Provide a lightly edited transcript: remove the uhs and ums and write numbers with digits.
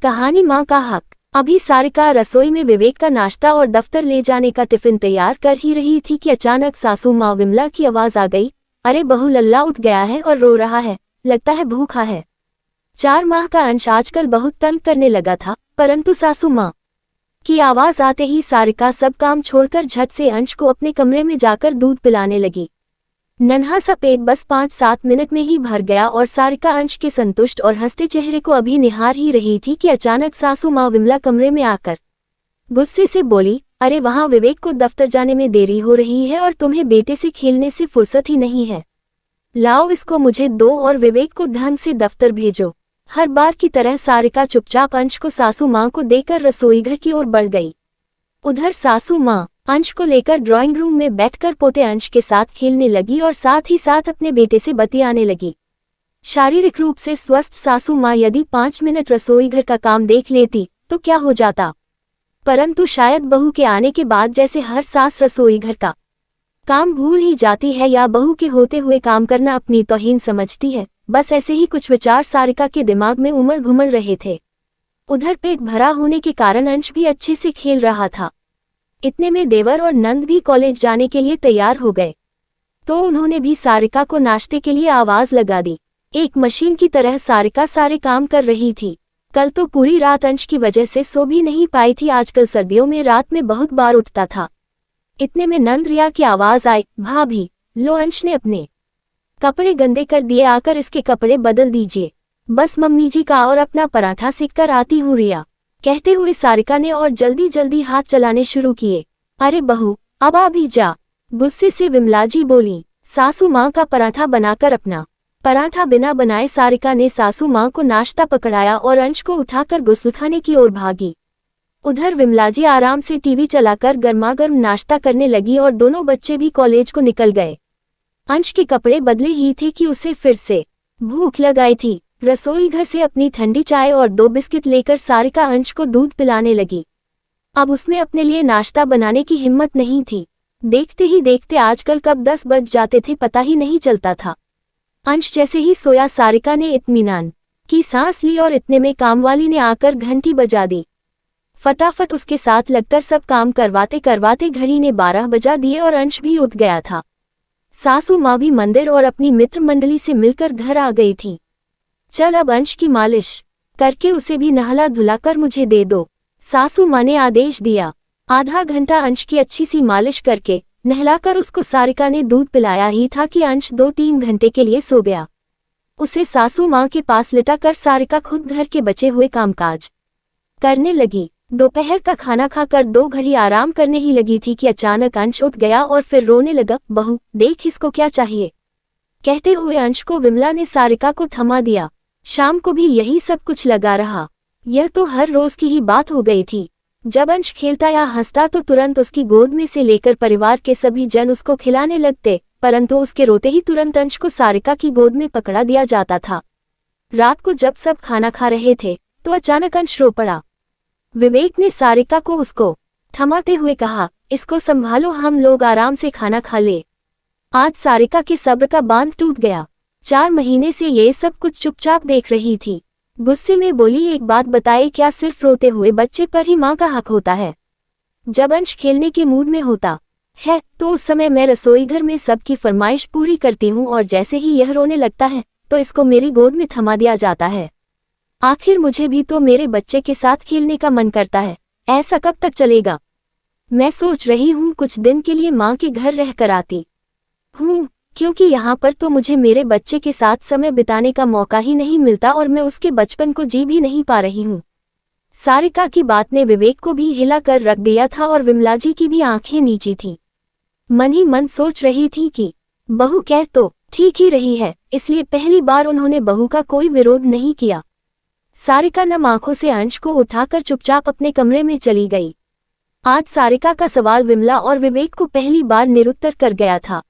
कहानी माँ का हक। अभी सारिका रसोई में विवेक का नाश्ता और दफ्तर ले जाने का टिफिन तैयार कर ही रही थी कि अचानक सासू माँ विमला की आवाज आ गई। अरे बहू, लल्ला उठ गया है और रो रहा है, लगता है भूखा है। 4 माह का अंश आजकल बहुत तंग करने लगा था, परंतु सासू माँ की आवाज आते ही सारिका सब काम छोड़कर झट से अंश को अपने कमरे में जाकर दूध पिलाने लगी। नन्हा सा पेट बस 5-7 मिनट में ही भर गया और सारिका अंश के संतुष्ट और हंसते चेहरे को अभी निहार ही रही थी कि अचानक सासू माँ विमला कमरे में आकर गुस्से से बोली, अरे वहाँ विवेक को दफ्तर जाने में देरी हो रही है और तुम्हें बेटे से खेलने से फुर्सत ही नहीं है। लाओ इसको मुझे दो और विवेक को ढंग से दफ्तर भेजो। हर बार की तरह सारिका चुपचाप अंश को सासू माँ को देकर रसोईघर की ओर बढ़ गई। उधर सासू माँ अंश को लेकर ड्राइंग रूम में बैठकर पोते अंश के साथ खेलने लगी और साथ ही साथ अपने बेटे से बतियाने लगी। शारीरिक रूप से स्वस्थ सासू माँ यदि 5 मिनट रसोईघर का काम देख लेती तो क्या हो जाता, परंतु शायद बहू के आने के बाद जैसे हर सास रसोईघर का काम भूल ही जाती है या बहू के होते हुए काम करना अपनी तौहीन समझती है। बस ऐसे ही कुछ विचार सारिका के दिमाग में उमड़ घुमड़ रहे थे। उधर पेट भरा होने के कारण अंश भी अच्छे से खेल रहा था। इतने में देवर और नंद भी कॉलेज जाने के लिए तैयार हो गए, तो उन्होंने भी सारिका को नाश्ते के लिए आवाज लगा दी। एक मशीन की तरह सारिका सारे काम कर रही थी। कल तो पूरी रात अंश की वजह से सो भी नहीं पाई थी। आजकल सर्दियों में रात में बहुत बार उठता था। इतने में नंद रिया की आवाज आई, भाभी लो, अंश ने अपने कपड़े गंदे कर दिए, आकर इसके कपड़े बदल दीजिए। बस मम्मी जी का और अपना पराठा सेक कर आती हूँ रिया, कहते हुए सारिका ने और जल्दी जल्दी हाथ चलाने शुरू किए। अरे बहू, अब अभी जा, गुस्से से विमला जी बोली। सासू माँ का पराठा बनाकर अपना पराठा बिना बनाए सारिका ने सासू माँ को नाश्ता पकड़ाया और अंश को उठाकर गुस्लखाने की ओर भागी। उधर विमला जी आराम से टीवी चलाकर गर्मागर्म नाश्ता करने लगी और दोनों बच्चे भी कॉलेज को निकल गए। अंश के कपड़े बदले ही थे कि उसे फिर से भूख लगाई थी। रसोई घर से अपनी ठंडी चाय और 2 बिस्किट लेकर सारिका अंश को दूध पिलाने लगी। अब उसमें अपने लिए नाश्ता बनाने की हिम्मत नहीं थी। देखते ही देखते आजकल कब 10 बज जाते थे पता ही नहीं चलता था। अंश जैसे ही सोया सारिका ने इत्मीनान की सांस ली और इतने में कामवाली ने आकर घंटी बजा दी। फटाफट उसके साथ लगकर सब काम करवाते करवाते घड़ी ने 12 बजा दिए और अंश भी उठ गया था। सासू माँ भी मंदिर और अपनी मित्र मंडली से मिलकर घर आ गई थी। चल अब अंश की मालिश करके उसे भी नहला धुलाकर मुझे दे दो, सासू माँ ने आदेश दिया। आधा घंटा अंश की अच्छी सी मालिश करके नहलाकर उसको सारिका ने दूध पिलाया ही था कि अंश 2-3 घंटे के लिए सो गया। उसे सासू माँ के पास लिटाकर सारिका खुद घर के बचे हुए कामकाज करने लगी। दोपहर का खाना खाकर 2 घड़ी आराम करने ही लगी थी कि अचानक अंश उठ गया और फिर रोने लगा। बहू देख इसको क्या चाहिए, कहते हुए अंश को विमला ने सारिका को थमा दिया। शाम को भी यही सब कुछ लगा रहा। यह तो हर रोज की ही बात हो गई थी। जब अंश खेलता या हंसता तो तुरंत उसकी गोद में से लेकर परिवार के सभी जन उसको खिलाने लगते, परंतु उसके रोते ही तुरंत अंश को सारिका की गोद में पकड़ा दिया जाता था। रात को जब सब खाना खा रहे थे तो अचानक अंश रो पड़ा। विवेक ने सारिका को उसको थमाते हुए कहा, इसको संभालो, हम लोग आराम से खाना खा ले। आज सारिका के सब्र का बांध टूट गया। 4 महीने से ये सब कुछ चुपचाप देख रही थी। गुस्से में बोली, एक बात बताए, क्या सिर्फ रोते हुए बच्चे पर ही माँ का हक होता है? जब अंश खेलने के मूड में होता है तो उस समय मैं रसोईघर में सबकी फरमाइश पूरी करती हूँ और जैसे ही यह रोने लगता है तो इसको मेरी गोद में थमा दिया जाता है। आखिर मुझे भी तो मेरे बच्चे के साथ खेलने का मन करता है। ऐसा कब तक चलेगा? मैं सोच रही हूँ कुछ दिन के लिए माँ के घर रह कर आती हूँ, क्योंकि यहाँ पर तो मुझे मेरे बच्चे के साथ समय बिताने का मौका ही नहीं मिलता और मैं उसके बचपन को जी भी नहीं पा रही हूँ। सारिका की बात ने विवेक को भी हिला कर रख दिया था और विमला जी की भी आंखें नीची थीं। मन ही मन सोच रही थी कि बहू कह तो ठीक ही रही है, इसलिए पहली बार उन्होंने बहू का कोई विरोध नहीं किया। सारिका नम आंखों से अंश को उठाकर चुपचाप अपने कमरे में चली गई। आज सारिका का सवाल विमला और विवेक को पहली बार निरुत्तर कर गया था।